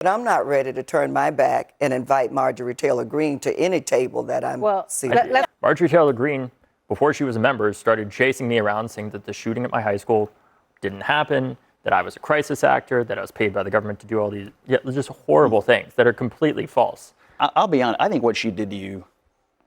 But I'm not ready to turn my back and invite Marjorie Taylor Greene to any table that I'm seated. Marjorie Taylor Greene, before she was a member, started chasing me around saying that the shooting at my high school didn't happen, that I was a crisis actor, that I was paid by the government to do all these just horrible things that are completely false. I'll be honest, I think what she did to you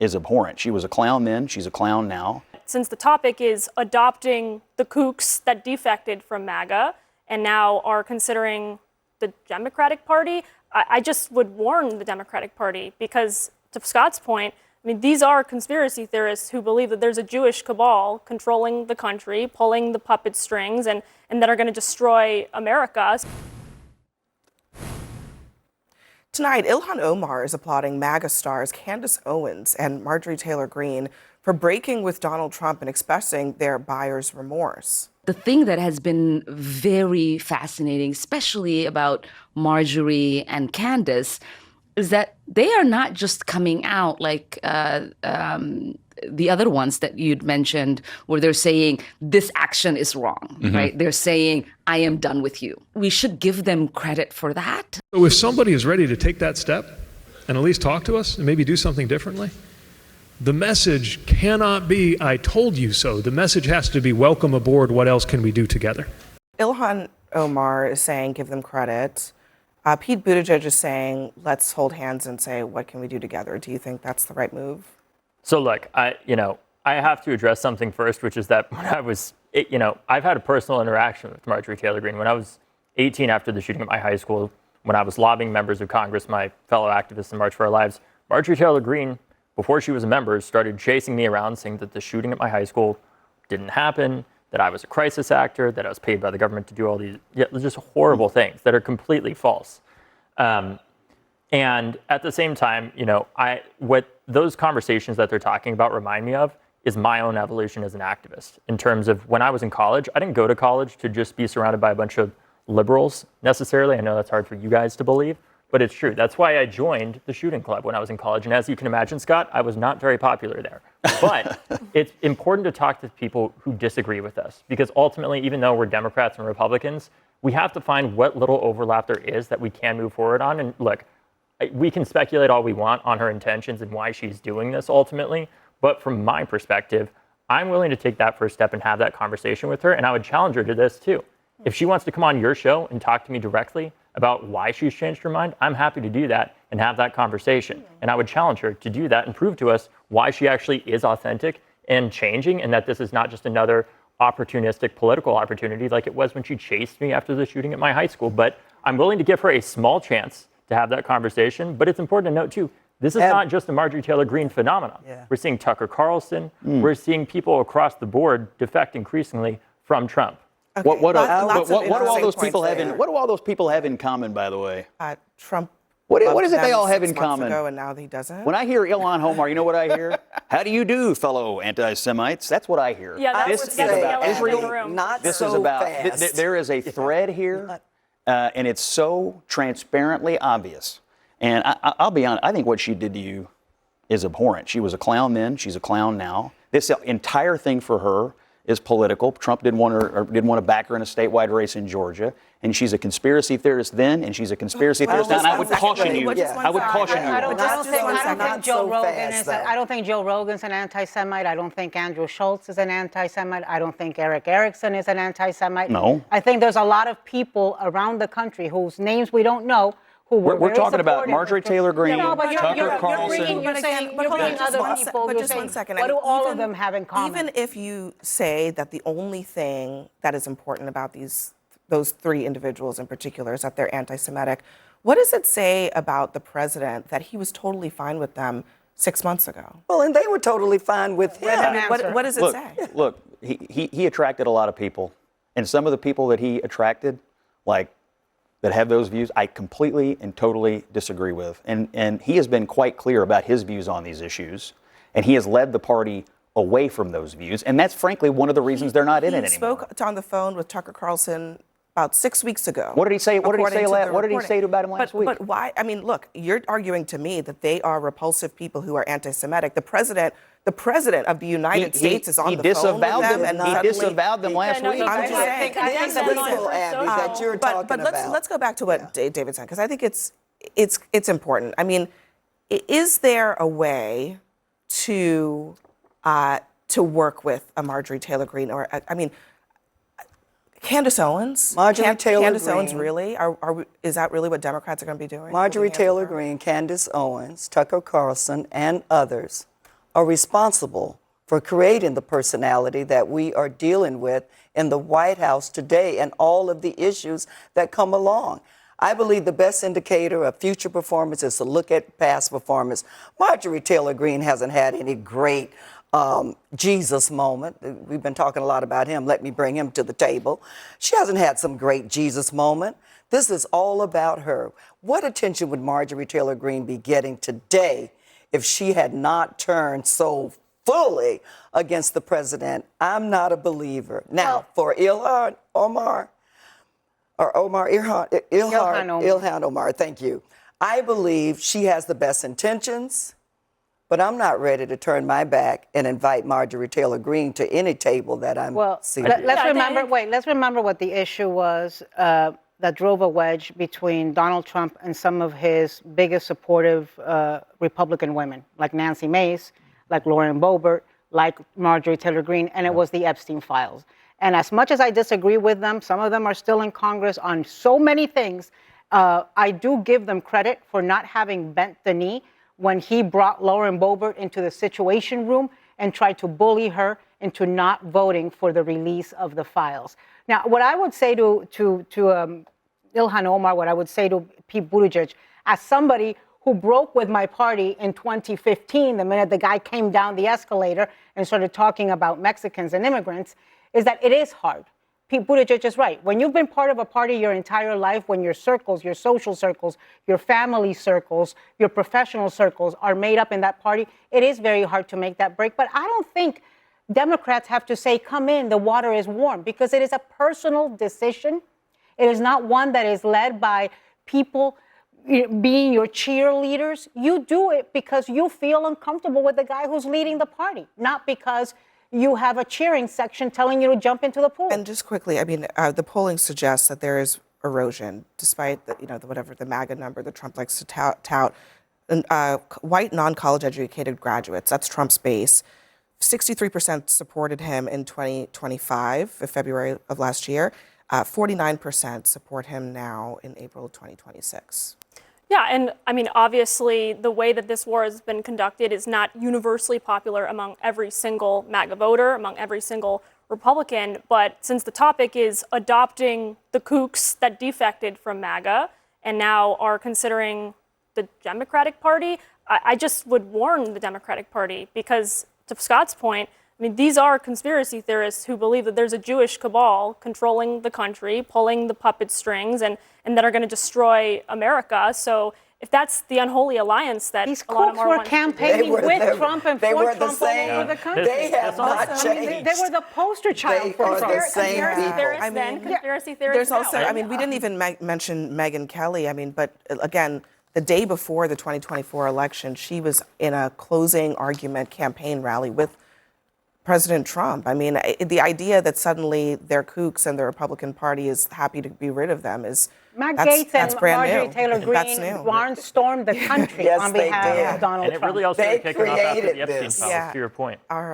is abhorrent. She was a clown then, she's a clown now. Since the topic is adopting the kooks that defected from MAGA and now are considering the Democratic Party, I just would warn the Democratic Party because, to Scott's point, I mean, these are conspiracy theorists who believe that there's a Jewish cabal controlling the country, pulling the puppet strings, and that are going to destroy America. Tonight, Ilhan Omar is applauding MAGA stars Candace Owens and Marjorie Taylor Greene for breaking with Donald Trump and expressing their buyer's remorse. The thing that has been very fascinating, especially about Marjorie and Candace, is that they are not just coming out like the other ones that you'd mentioned, where they're saying this action is wrong, right? They're saying, I am done with you. We should give them credit for that. So if somebody is ready to take that step and at least talk to us and maybe do something differently, the message cannot be, I told you so. The message has to be, welcome aboard. What else can we do together? Ilhan Omar is saying, give them credit. Pete Buttigieg is saying, let's hold hands and say, what can we do together? Do you think that's the right move? So look, I have to address something first, which is that when I was, I've had a personal interaction with Marjorie Taylor Greene. When I was 18 after the shooting at my high school, when I was lobbying members of Congress, my fellow activists in March for Our Lives, Marjorie Taylor Greene, before she was a member, started chasing me around saying that the shooting at my high school didn't happen, that I was a crisis actor, that I was paid by the government to do all these just horrible things that are completely false. And at the same time, what those conversations that they're talking about remind me of is my own evolution as an activist. In terms of when I was in college, I didn't go to college to just be surrounded by a bunch of liberals necessarily. I know that's hard for you guys to believe, but it's true. That's why I joined the shooting club when I was in college. And as you can imagine, Scott, I was not very popular there. But it's important to talk to people who disagree with us, because ultimately, even though we're Democrats and Republicans, we have to find what little overlap there is that we can move forward on. And look, we can speculate all we want on her intentions and why she's doing this ultimately. But from my perspective, I'm willing to take that first step and have that conversation with her. And I would challenge her to this too. If she wants to come on your show and talk to me directly about why she's changed her mind, I'm happy to do that and have that conversation. And I would challenge her to do that and prove to us why she actually is authentic and changing, and that this is not just another opportunistic political opportunity like it was when she chased me after the shooting at my high school. But I'm willing to give her a small chance to have that conversation. But it's important to note too, this is not just a Marjorie Taylor Greene phenomenon. We're seeing Tucker Carlson. We're seeing people across the board defect increasingly from Trump. Okay. What do all those people have in? What do all those people have in common, by the way? Trump. What is it they all have in common? Ago and now he doesn't. When I hear Ilhan Omar, you know what I hear? How do you do, fellow anti-Semites? That's what I hear. Yeah, that's what's about Israel. This is about. There is a thread here, and it's so transparently obvious. And I'll be honest, I think what she did to you is abhorrent. She was a clown then, she's a clown now. This entire thing for her is political. Trump didn't want to back her in a statewide race in Georgia, and she's a conspiracy theorist then, and she's a conspiracy theorist now. And I would caution you. I would caution you. I don't think Joe Rogan's an anti-Semite. I don't think Andrew Schultz is an anti-Semite. I don't think Eric Erickson is an anti-Semite. No. I think there's a lot of people around the country whose names we don't know. We're talking about Marjorie Taylor Greene, Tucker Carlson. You're saying other people. But just one second. What do all of them have in common? Even if you say that the only thing that is important about those three individuals in particular is that they're anti-Semitic, what does it say about the president that he was totally fine with them 6 months ago? Well, and they were totally fine with him. What does it say? Look, he attracted a lot of people, and some of the people that he attracted, that have those views, I completely and totally disagree with. And he has been quite clear about his views on these issues, and he has led the party away from those views. And that's frankly one of the reasons they're not in it anymore. He spoke on the phone with Tucker Carlson about 6 weeks ago. What did he say? What did he according say? to the What did he reporting. say about him last week? But why? I mean, look, you're arguing to me that they are repulsive people who are anti-Semitic. The president of the United States is on the phone with them, and he disavowed them last week. I'm just saying. I think the people, Abby, that you're talking but about. let's go back to what David said, because I think it's important. I mean, is there a way to work with a Marjorie Taylor Greene, or I mean, Candace Owens? Marjorie Taylor Candace Owens, Greene. really? Is that really what Democrats are going to be doing? Marjorie Taylor Greene, Candace Owens, Tucker Carlson, and others are responsible for creating the personality that we are dealing with in the White House today and all of the issues that come along. I believe the best indicator of future performance is to look at past performance. Marjorie Taylor Greene hasn't had any great Jesus moment. We've been talking a lot about him. Let me bring him to the table. She hasn't had some great Jesus moment. This is all about her. What attention would Marjorie Taylor Greene be getting today if she had not turned so fully against the president? I'm not a believer. Now, for Ilhan Omar, Ilhan Omar, thank you. I believe she has the best intentions, but I'm not ready to turn my back and invite Marjorie Taylor Greene to any table that I'm seated. Let's remember what the issue was that drove a wedge between Donald Trump and some of his biggest supportive Republican women, like Nancy Mace, like Lauren Boebert, like Marjorie Taylor Greene, and it was the Epstein files. And as much as I disagree with them, some of them are still in Congress on so many things, I do give them credit for not having bent the knee when he brought Lauren Boebert into the Situation Room and tried to bully her into not voting for the release of the files. Now, what I would say to Ilhan Omar, what I would say to Pete Buttigieg, as somebody who broke with my party in 2015, the minute the guy came down the escalator and started talking about Mexicans and immigrants, is that it is hard. Pete Buttigieg is right. When you've been part of a party your entire life, when your circles, your social circles, your family circles, your professional circles are made up in that party, it is very hard to make that break. But I don't think Democrats have to say, come in, the water is warm, because it is a personal decision. It is not one that is led by people being your cheerleaders. You do it because you feel uncomfortable with the guy who's leading the party, not because you have a cheering section telling you to jump into the pool. And just quickly, I mean, the polling suggests that there is erosion, despite the, whatever the MAGA number that Trump likes to tout. White non-college educated graduates, that's Trump's base. 63% supported him in 2025, February of last year. 49% support him now in April 2026. Yeah, and I mean, obviously, the way that this war has been conducted is not universally popular among every single MAGA voter, among every single Republican. But since the topic is adopting the kooks that defected from MAGA and now are considering the Democratic Party, I just would warn the Democratic Party, because to Scott's point, I mean, these are conspiracy theorists who believe that there's a Jewish cabal controlling the country, pulling the puppet strings, and that are going to destroy America. So if that's the unholy alliance that these Ilhan crooks Omar were wants campaigning with Trump and for Trump all over the country. They have not changed. I mean, they were the poster child for the same conspiracy people. theorists then, conspiracy theorists There's also, now. I mean, we didn't even mention Megyn Kelly. I mean, but again, the day before the 2024 election, she was in a closing argument campaign rally with President Trump. I mean, the idea that suddenly they're kooks and the Republican Party is happy to be rid of them is Matt Gaetz and Marjorie new. Taylor Greene barnstormed the country Yes, on they behalf did. of Donald And it Trump. really also They kicked off after created the Epstein this. files, Yeah. to your point. All right.